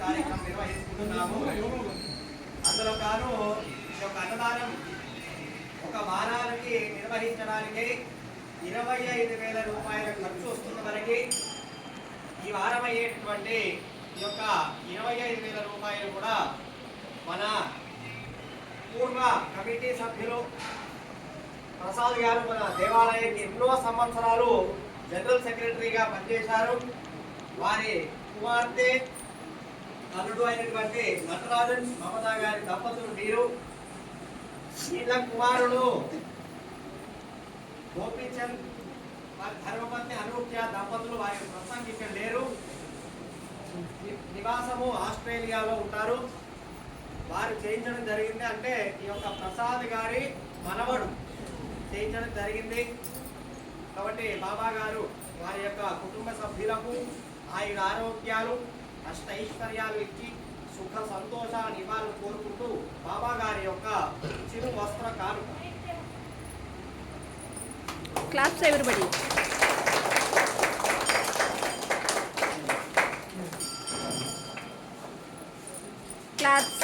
కార్యక్రమం నిర్వహిస్తున్నాము. అందులో కాను ఈ యొక్క అన్నదానం ఒక వారానికి నిర్వహించడానికి 25,000 రూపాయల ఖర్చు వస్తున్న వరకు ఈ వారం అయ్యేటటువంటి ఈ యొక్క 25,000 రూపాయలు కూడా మన పూర్వ కమిటీ సభ్యులు ప్రసాద్ గారు మన దేవాలయానికి ఎన్నో సంవత్సరాలు జనరల్ సెక్రటరీగా పనిచేశారు. వారి కుమార్తె అల్లుడు అయినటువంటి నటరాజన్ మమతా గారి దంపతులు వీరు. వీళ్ళ కుమారుడు గోపీచంద్ వారి ధర్మపత్ని అనూప్య దంపతులు వారి ప్రస్తుతానికి ఇక్కడ లేరు, నివాసము ఆస్ట్రేలియాలో ఉంటారు. వారు చేయించడం జరిగింది, అంటే ఈ యొక్క ప్రసాద్ గారి మనవడు చేయించడం జరిగింది. కాబట్టి బాబా గారు వారి యొక్క కుటుంబ సభ్యులకు ఆయుర ఆరోగ్యాలు అష్టైశ్వర్యాలు ఇచ్చి సుఖ సంతోషాన్ని ఇవ్వాలని కోరుకుంటూ బాబా గారి యొక్క చిరు వస్త్ర కానుక. Claps everybody. క్లాప్స్.